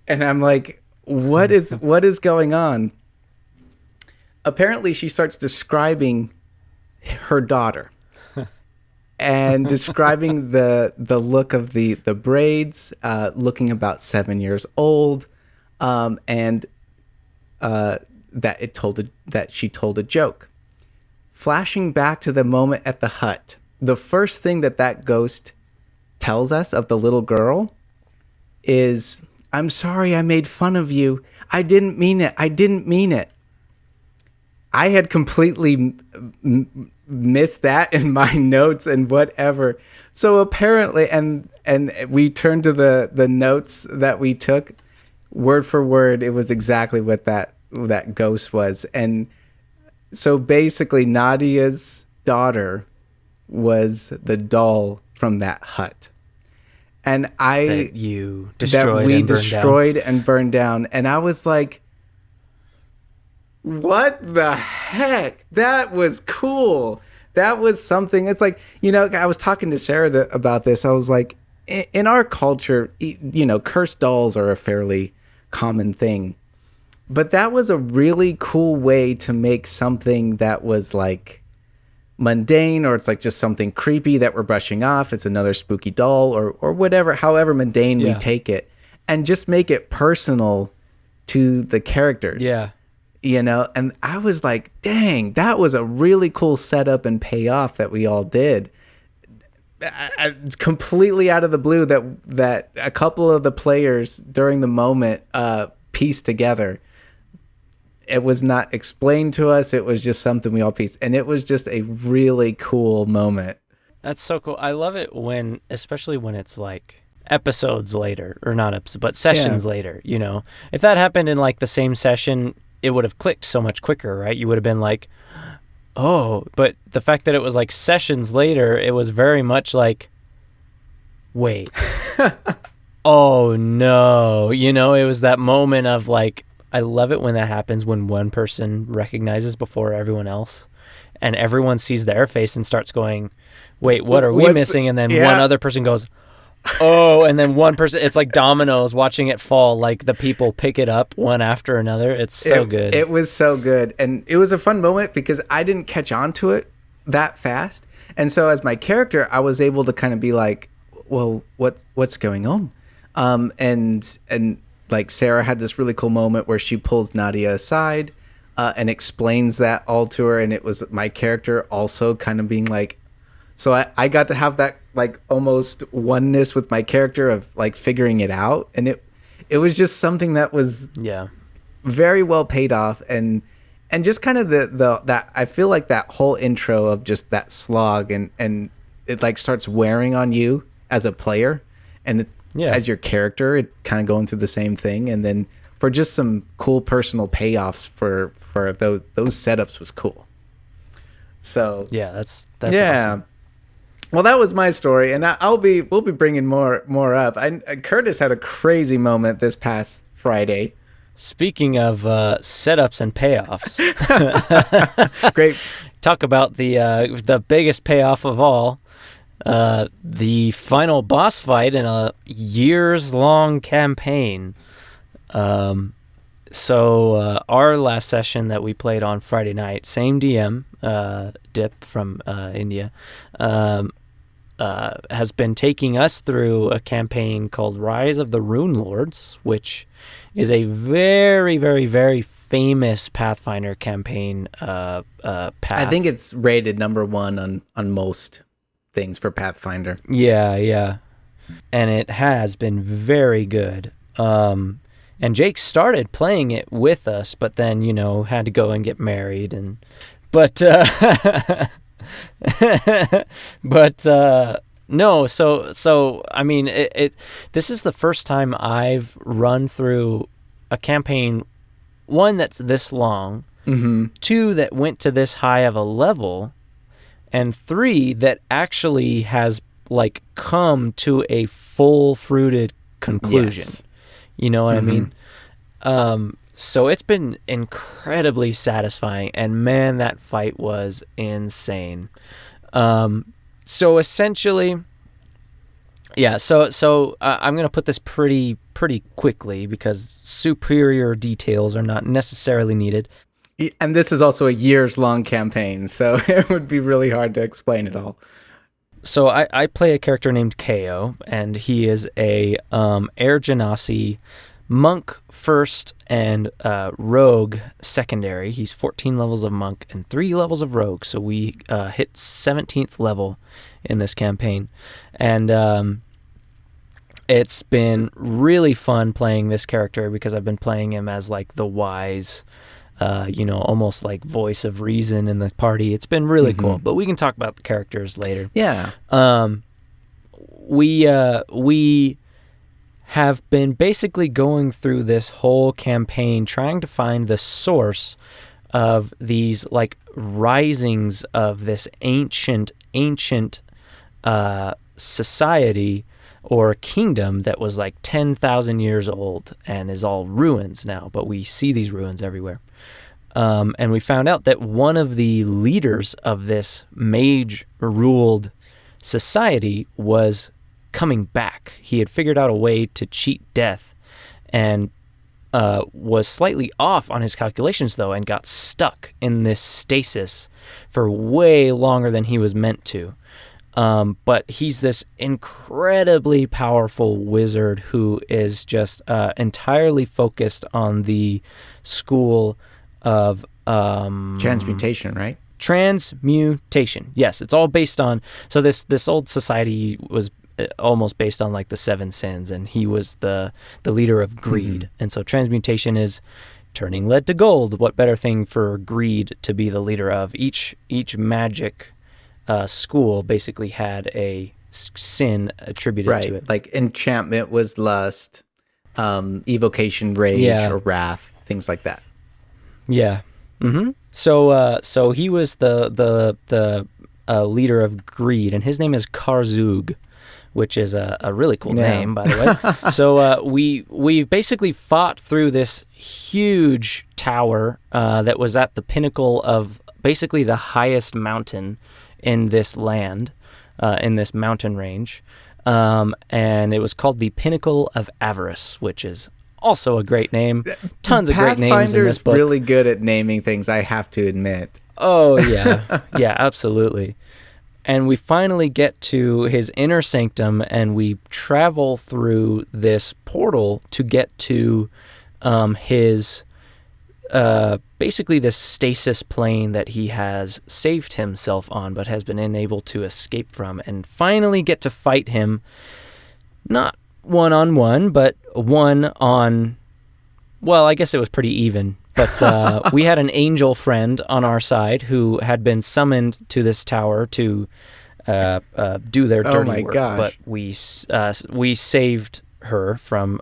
and I'm like, what is going on? Apparently, she starts describing her daughter. And describing the look of the braids, looking about 7 years old, and that she told a joke. Flashing back to the moment at the hut, the first thing that ghost tells us of the little girl is, "I'm sorry I made fun of you. I didn't mean it. I didn't mean it." I had completely missed that in my notes and whatever. So apparently, and we turned to the notes that we took, word for word, it was exactly what that ghost was. And so basically, Nadia's daughter was the doll from that hut. And that we destroyed and burned down. And I was like, what the heck? That was cool. That was something. It's like, I was talking to Sarah about this. I was like, in our culture, cursed dolls are a fairly common thing. But that was a really cool way to make something that was like mundane, or it's like just something creepy that we're brushing off. It's another spooky doll or whatever, however mundane we take it, and just make it personal to the characters. Yeah. And I was like, dang, that was a really cool setup and payoff that we all did. It's completely out of the blue that a couple of the players during the moment pieced together. it was not explained to us. It was just something we all pieced, and it was just a really cool moment. That's so cool. I love it especially when it's like episodes later, or not episodes, but sessions later, you know. If that happened in like the same session, it would have clicked so much quicker, right? You would have been like, oh, but the fact that it was like sessions later, it was very much like, wait, oh no, you know, it was that moment of like, I love it when that happens, when one person recognizes before everyone else, and everyone sees their face and starts going, wait, what are we missing? And then one other person goes, oh, and then one person, it's like dominoes watching it fall, like the people pick it up one after another. It's so good. It was so good. And it was a fun moment because I didn't catch on to it that fast. And so as my character, I was able to kind of be like, well, what's going on? And like Sarah had this really cool moment where she pulls Nadia aside and explains that all to her. And it was my character also kind of being like, so I got to have that like almost oneness with my character of like figuring it out. And it was just something that was very well paid off. And just kind of that I feel like that whole intro of just that slog and it like starts wearing on you as a player and as your character, it kind of going through the same thing. And then for just some cool personal payoffs for those setups was cool. So that's awesome. Well, that was my story, and we'll be bringing more up. Kurtis had a crazy moment this past Friday. Speaking of setups and payoffs, great. Talk about the biggest payoff of all, the final boss fight in a years-long campaign. So our last session that we played on Friday night, same DM, Dip from India, has been taking us through a campaign called Rise of the Rune Lords, which is a very, very, very famous Pathfinder campaign path. I think it's rated number 1 on most things for Pathfinder. Yeah. And it has been very good. And Jake started playing it with us, but then, you know, had to go and get married. No, so I mean, this is the first time I've run through a campaign, 1 that's this long, 2 that went to this high of a level, and 3 that actually has like come to a full fruited conclusion. Yes. You know what I mean? So it's been incredibly satisfying, and man, that fight was insane. So essentially, so I'm going to put this pretty quickly because superior details are not necessarily needed. And this is also a years-long campaign, so it would be really hard to explain it all. So I play a character named Ko, and he is a Air Genasi monk first and rogue secondary. He's 14 levels of monk and 3 levels of rogue, so we hit 17th level in this campaign. And it's been really fun playing this character because I've been playing him as like the wise, almost like voice of reason in the party. It's been really cool, but we can talk about the characters later. Yeah. We have been basically going through this whole campaign trying to find the source of these like risings of this ancient society or kingdom that was like 10,000 years old and is all ruins now, but we see these ruins everywhere. And we found out that one of the leaders of this mage-ruled society was coming back. He had figured out a way to cheat death and was slightly off on his calculations, though, and got stuck in this stasis for way longer than he was meant to. But he's this incredibly powerful wizard who is just entirely focused on the school of transmutation, right? Transmutation. Yes, it's all based on. So this old society was almost based on like the 7 sins, and he was the leader of greed. And so transmutation is turning lead to gold. What better thing for greed to be the leader of? Each magic school basically had a sin attributed to it. Like enchantment was lust, evocation rage or wrath, things like that. Yeah. Mm-hmm. So he was the leader of greed, and his name is Karzug, which is a really cool name, by the way. So we basically fought through this huge tower that was at the pinnacle of basically the highest mountain in this land, in this mountain range. And it was called the Pinnacle of Avarice, which is also a great name. Tons of great names in this book. Pathfinder's really good at naming things, I have to admit. Oh, yeah. Yeah, absolutely. And we finally get to his inner sanctum, and we travel through this portal to get to his basically this stasis plane that he has saved himself on but has been unable to escape from, and finally get to fight him, not one-on-one, but one-on... Well, I guess it was pretty even. But we had an angel friend on our side who had been summoned to this tower to do their dirty work. But we saved her from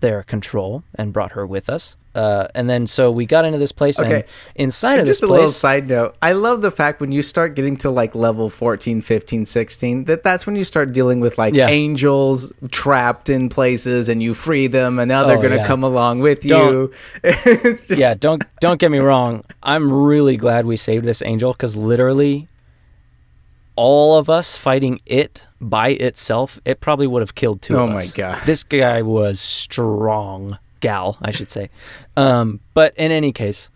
their control and brought her with us. And then so we got into this place, and inside of this place... Just a little side note. I love the fact when you start getting to like level 14, 15, 16, that's when you start dealing with like angels trapped in places, and you free them, and now they're going to come along with you. It's just... Yeah, don't get me wrong. I'm really glad we saved this angel, because literally all of us fighting it by itself, it probably would have killed two of us. Oh my God. This guy was strong. Gal, I should say. But in any case,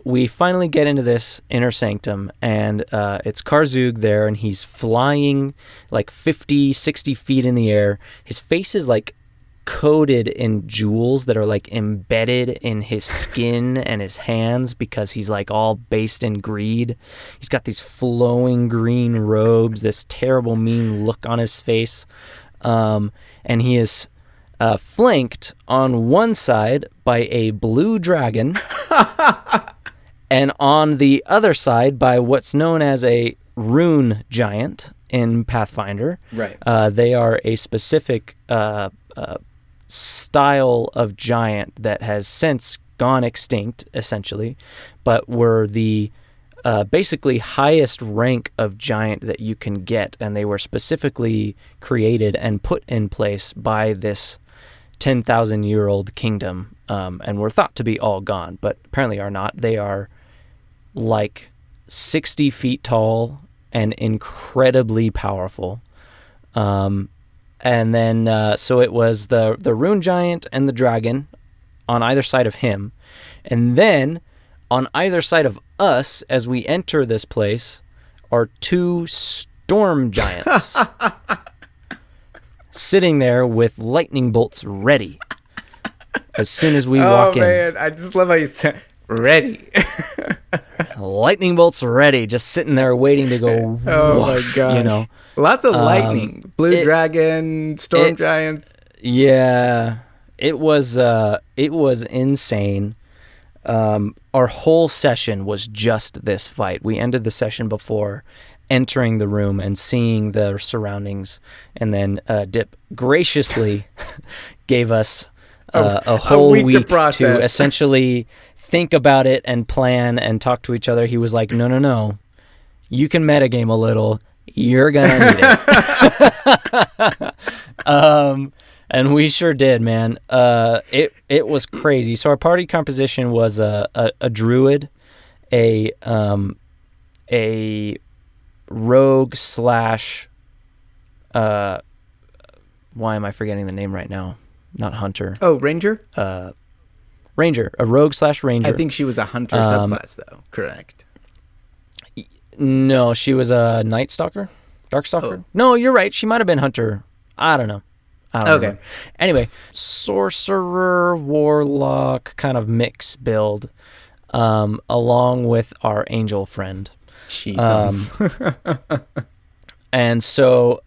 we finally get into this inner sanctum, and it's Karzug there, and he's flying like 50, 60 feet in the air. His face is like coated in jewels that are like embedded in his skin and his hands, because he's like all based in greed. He's got these flowing green robes, this terrible mean look on his face, and he is flanked on one side by a blue dragon and on the other side by what's known as a rune giant in Pathfinder. Right. They are a specific style of giant that has since gone extinct, essentially, but were the basically highest rank of giant that you can get, and they were specifically created and put in place by this 10,000-year-old kingdom, and were thought to be all gone, but apparently are not. They are like 60 feet tall and incredibly powerful. And then, so it was the rune giant and the dragon on either side of him. And then on either side of us, as we enter this place, are two storm giants. Sitting there with lightning bolts ready as soon as we walk in. Oh, man. I just love how you said ready. Lightning bolts ready, just sitting there waiting to go whoosh, oh, my gosh. You know. Lots of lightning. Blue dragon, storm giants. Yeah. It was insane. Our whole session was just this fight. We ended the session before entering the room and seeing the surroundings, and then Dip graciously gave us a whole week to essentially think about it and plan and talk to each other. He was like, no, you can metagame a little, you're gonna need it. And we sure did, man. It was crazy. So our party composition was a druid, a rogue slash why am I forgetting the name right now? Not hunter. Oh, ranger? Ranger. A rogue slash ranger. I think she was a hunter subclass, though. Correct. No, she was a night stalker? Dark stalker? Oh. No, you're right. She might have been hunter. I don't know. Remember. Anyway, sorcerer, warlock kind of mix build, along with our angel friend. Jesus. And so,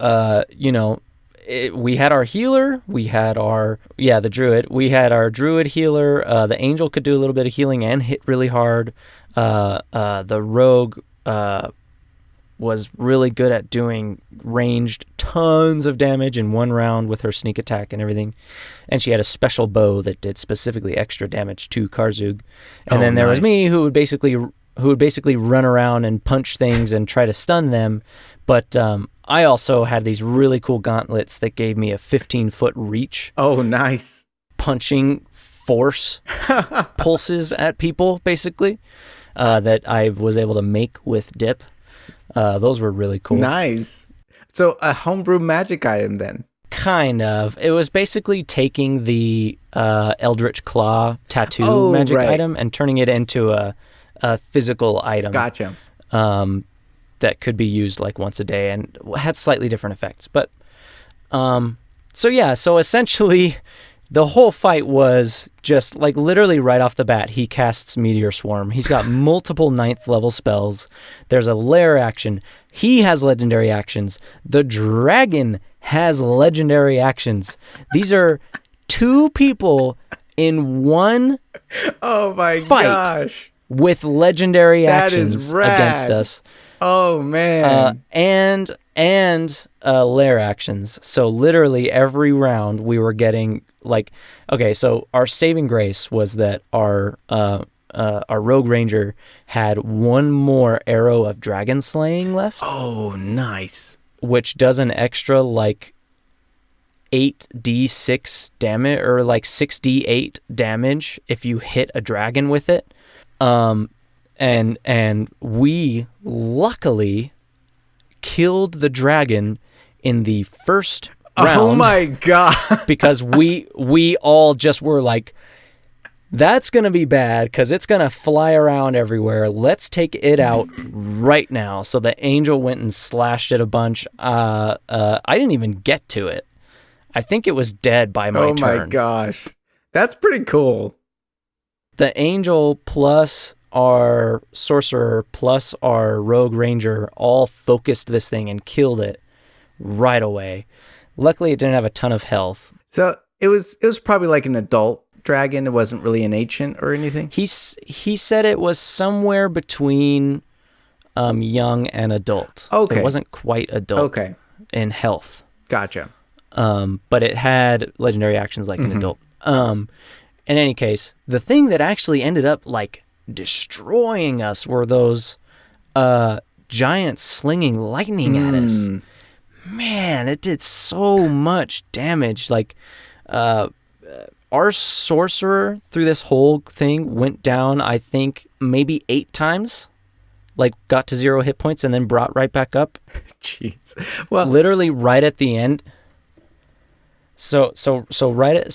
we had our healer, we had the druid. We had our druid healer. The angel could do a little bit of healing and hit really hard. The rogue was really good at doing ranged tons of damage in one round with her sneak attack and everything. And she had a special bow that did specifically extra damage to Karzug. And then there was me who would basically run around and punch things and try to stun them. But I also had these really cool gauntlets that gave me a 15-foot reach. Oh, nice. Punching force pulses at people, basically, that I was able to make with dip. Those were really cool. Nice. So a homebrew magic item then? Kind of. It was basically taking the Eldritch Claw tattoo magic item and turning it into a physical item. Gotcha. That could be used like once a day and had slightly different effects. But so essentially the whole fight was just like literally right off the bat, he casts Meteor Swarm. He's got multiple 9th level spells. There's a lair action. He has legendary actions. The dragon has legendary actions. These are 2 people in one fight gosh. With legendary that actions is rad. Against us. Oh man. And lair actions. So literally every round we were getting so our saving grace was that our rogue ranger had one more arrow of dragon slaying left. Oh, nice. Which does an extra 8d6 damage or 6d8 damage if you hit a dragon with it. And we luckily killed the dragon in the first round. Oh my god. Because we all just were like, that's going to be bad because it's going to fly around everywhere. Let's take it out right now. So the angel went and slashed it a bunch. I didn't even get to it. I think it was dead by my turn. Oh my gosh. That's pretty cool. The angel plus our sorcerer plus our rogue ranger all focused this thing and killed it right away. Luckily, it didn't have a ton of health. So it was probably like an adult dragon. It wasn't really an ancient or anything. He said it was somewhere between young and adult. Okay. It wasn't quite adult. Okay. In health. Gotcha. But it had legendary actions like an adult. In any case, the thing that actually ended up destroying us were those giants slinging lightning at us. Man, it did so much damage. Our sorcerer through this whole thing went down, I think, maybe 8 times. Got to 0 hit points and then brought right back up. Jeez. Well, literally right at the end. So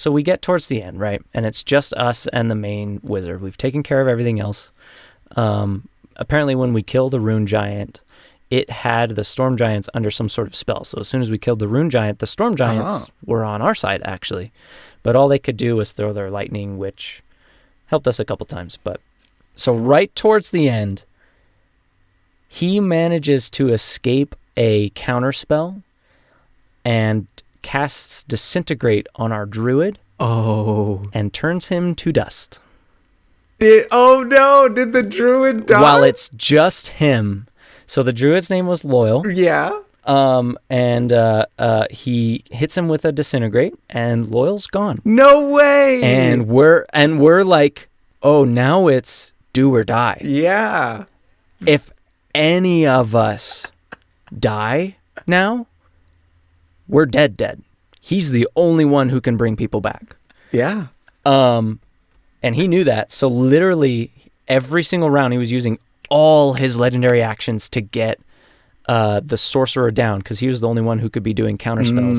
we get towards the end, right? And it's just us and the main wizard. We've taken care of everything else. Apparently when we killed the rune giant, it had the storm giants under some sort of spell. So as soon as we killed the rune giant, the storm giants were on our side, actually. But all they could do was throw their lightning, which helped us a couple times. But so right towards the end, he manages to escape a counterspell and casts Disintegrate on our druid. And turns him to dust. Did the druid die? While it's just him. So the druid's name was Loyal. Yeah. And he hits him with a Disintegrate, and Loyal's gone. No way. And we're like, oh, now it's do or die. Yeah. If any of us die now, we're dead. He's the only one who can bring people back. Yeah. And he knew that. So literally every single round he was using all his legendary actions to get the sorcerer down, because he was the only one who could be doing counter spells.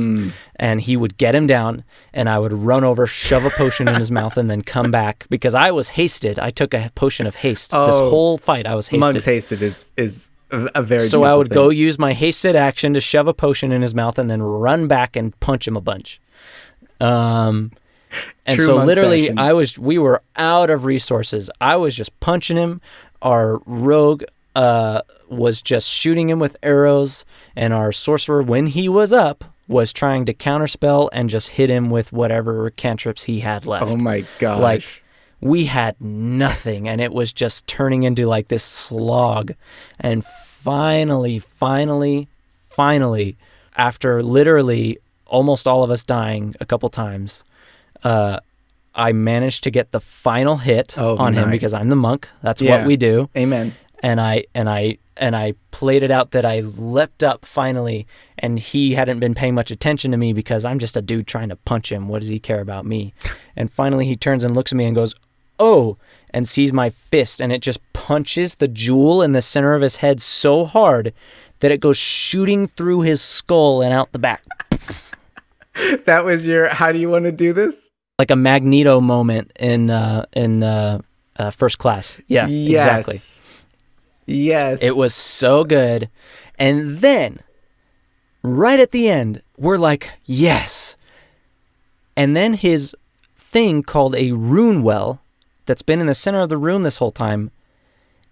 And he would get him down, and I would run over, shove a potion in his mouth, and then come back because I was hasted. I took a potion of haste. This whole fight I was hasted. Mug's hasted is a very so I would thing. go use my hasted action to shove a potion in his mouth and then run back and punch him a bunch. And True so monk literally fashion. we were out of resources. I was just punching him. Our rogue was just shooting him with arrows, and our sorcerer, when he was up, was trying to counterspell and just hit him with whatever cantrips he had left. Oh my gosh. Like, we had nothing, and it was just turning into like this slog. And finally, after literally almost all of us dying a couple times, I managed to get the final hit on him because I'm the monk. That's what we do. Amen. And I played it out that I leapt up finally, and he hadn't been paying much attention to me because I'm just a dude trying to punch him. What does he care about me? And finally he turns and looks at me and goes, "Oh," and sees my fist, and it just punches the jewel in the center of his head so hard that it goes shooting through his skull and out the back. That was your, how do you want to do this? Like a Magneto moment in First Class. Yeah, yes. Exactly. Yes. It was so good. And then, right at the end, we're like, yes. And then his thing called a rune well, that's been in the center of the room this whole time,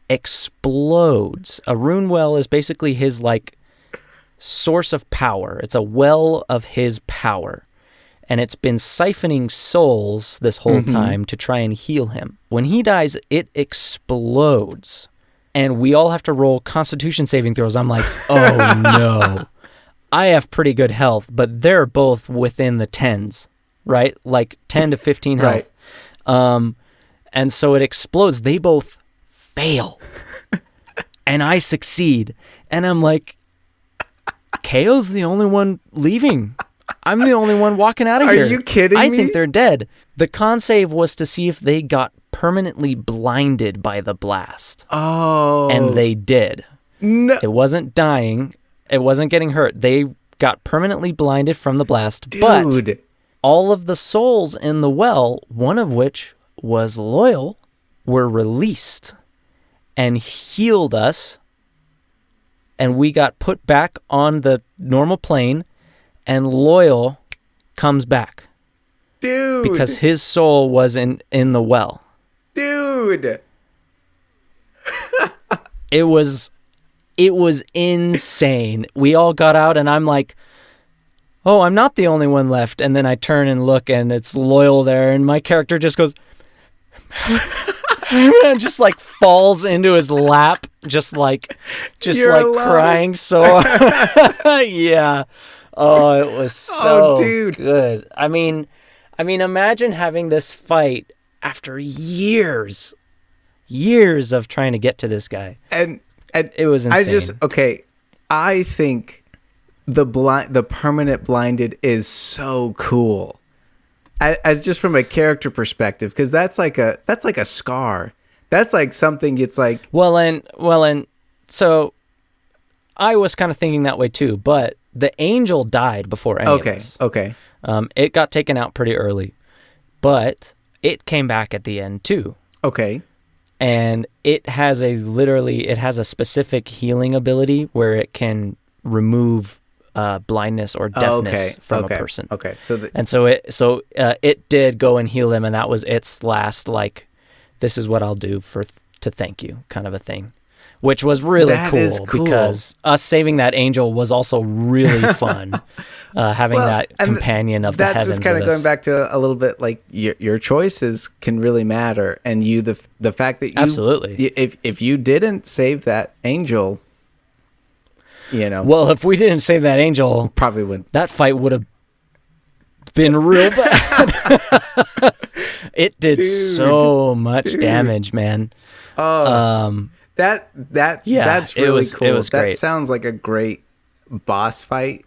explodes. A rune well is basically his, like, source of power. It's a well of his power. And it's been siphoning souls this whole time to try and heal him. When he dies, it explodes. And we all have to roll Constitution saving throws. I'm like, oh no. I have pretty good health, but they're both within the 10s, right? Like 10 to 15 health. Right. And so it explodes. They both fail. And I succeed. And I'm like, KO's the only one leaving. I'm the only one walking out of here. Are you kidding me? I think they're dead. The con save was to see if they got permanently blinded by the blast. Oh. And they did. No. It wasn't dying. It wasn't getting hurt. They got permanently blinded from the blast. Dude. But all of the souls in the well, one of which was loyal, were released and healed us. And we got put back on the normal plane, and loyal comes back. Dude. Because his soul was in the well. Dude. It was insane. We all got out, and I'm like, oh, I'm not the only one left. And then I turn and look, and it's Loyal there, and my character just goes, and just like falls into his lap, just like crying so hard. Yeah. Oh, it was so good. I mean, imagine having this fight after years of trying to get to this guy. And it was insane. I think the permanent blinded is so cool. As just from a character perspective, because that's like a scar. That's like something. It's like and so I was kind of thinking that way too, but the angel died before any of us. Okay. It got taken out pretty early, but it came back at the end too. Okay. And it has a specific healing ability where it can remove blindness or deafness from a person. Okay. So it did go and heal them, and that was its last, like, this is what I'll do to thank you kind of a thing. Which was really cool because us saving that angel was also really fun. Having that companion of the heavens. That's just kind of going back to a little bit like your choices can really matter, and the fact that you absolutely, if you didn't save that angel, well, if we didn't save that angel, probably wouldn't. That fight would have been real bad. It did so much damage, man. Oh. That's really cool. It was great. That sounds like a great boss fight.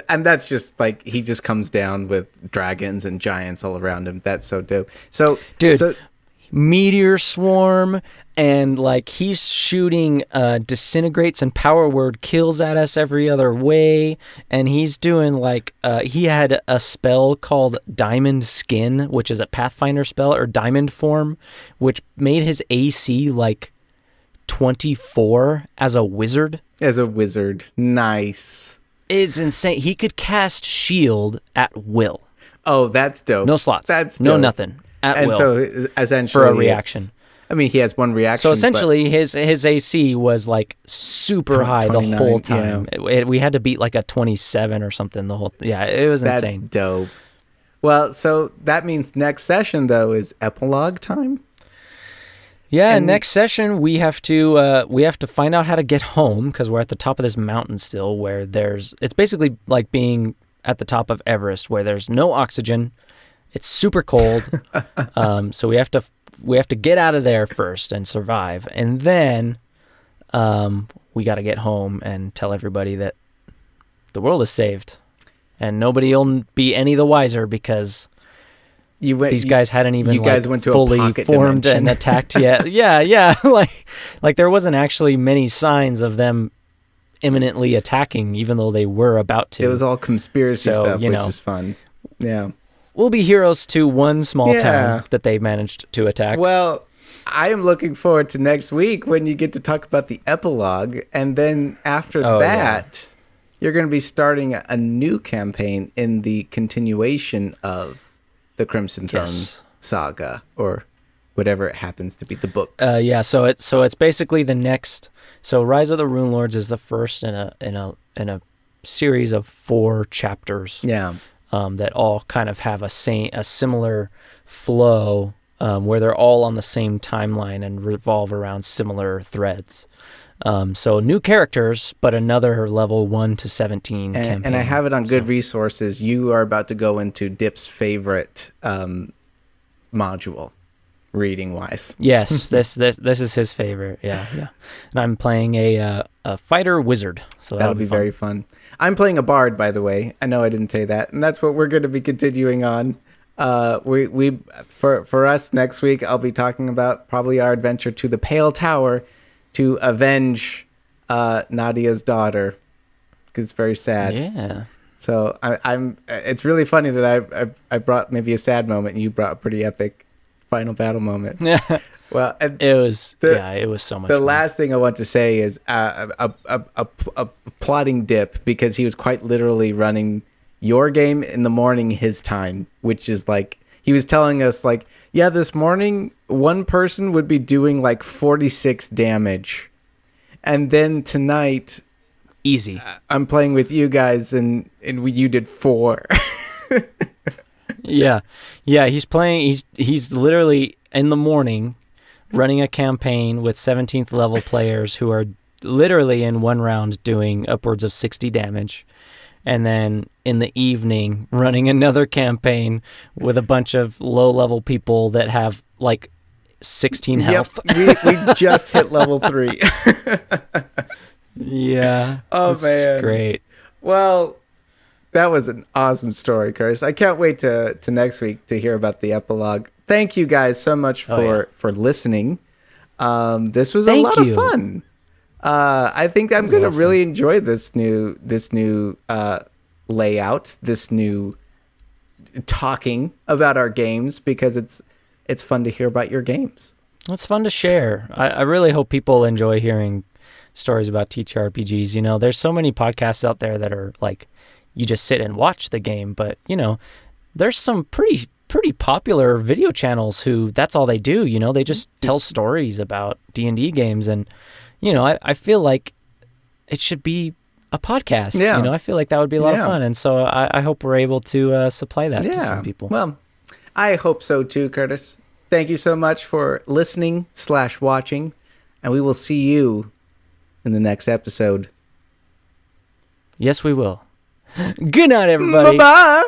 And that's just like, he just comes down with dragons and giants all around him. That's so dope. So, dude, meteor swarm, and like he's shooting disintegrates and power word kills at us every other way. And he's doing like, he had a spell called Diamond Skin, which is a Pathfinder spell, or Diamond Form, which made his AC like 24 as a wizard. Nice. Is insane. He could cast shield at will. Oh, that's dope. No slots. That's dope. No nothing. At will. And so essentially for a reaction. I mean, he has one reaction. So essentially, his AC was like super high the whole time. Yeah. We had to beat like a 27 or something the whole. Yeah, it was insane. That's dope. Well, so that means next session though is epilogue time. Yeah, next session we have to find out how to get home because we're at the top of this mountain still, where it's basically like being at the top of Everest, where there's no oxygen. It's super cold, so we have to get out of there first and survive, and then we got to get home and tell everybody that the world is saved, and nobody will be any the wiser because these guys hadn't even went to fully a formed dimension and attacked yet. Yeah, like there wasn't actually many signs of them imminently attacking, even though they were about to. It was all conspiracy stuff, which is fun. Yeah. We'll be heroes to one small town that they managed to attack. Well, I am looking forward to next week when you get to talk about the epilogue. And then after that, you're going to be starting a new campaign in the continuation of the Crimson Throne saga, or whatever it happens to be, the books. So it's basically the next. So Rise of the Rune Lords is the first in a series of 4 chapters. Yeah. That all kind of have a similar flow, where they're all on the same timeline and revolve around similar threads. So new characters, but another level 1 to 17 campaign. And I have it on good resources. You are about to go into Dip's favorite module, reading wise. Yes, this is his favorite. Yeah. And I'm playing a fighter wizard, so that'll be very fun. I'm playing a bard, by the way. I know I didn't say that, and that's what we're going to be continuing on. For us next week, I'll be talking about probably our adventure to the Pale Tower to avenge Nadia's daughter, because it's very sad. Yeah. So I'm. It's really funny that I brought maybe a sad moment, and you brought a pretty epic final battle moment. Yeah. Well, it was so much. The fun. last thing I want to say is a plotting Dip, because he was quite literally running your game in the morning his time, which is like he was telling us like, yeah, this morning one person would be doing like 46 damage, and then tonight, easy, I'm playing with you guys and you did 4. Yeah, he's playing. He's literally in the morning running a campaign with 17th level players who are literally in one round doing upwards of 60 damage. And then in the evening running another campaign with a bunch of low level people that have like 16 health. Yep, we just hit level 3. Yeah. Oh, man. Great. Well, that was an awesome story, Kurtis. I can't wait to next week to hear about the epilogue. Thank you guys so much for listening. This was a lot of fun. I think I'm going to really enjoy this new layout, this new talking about our games, because it's fun to hear about your games. It's fun to share. I really hope people enjoy hearing stories about TTRPGs. You know, there's so many podcasts out there that are like, you just sit and watch the game, but you know, there's some pretty popular video channels who that's all they do. You know, they just tell stories about D&D games, and you know, I feel like it should be a podcast. Yeah. You know, I feel like that would be a lot of fun, and so I hope we're able to supply that to some people. Well, I hope so too, Kurtis. Thank you so much for listening / watching, and we will see you in the next episode. Yes, we will. Good night, everybody. Bye-bye.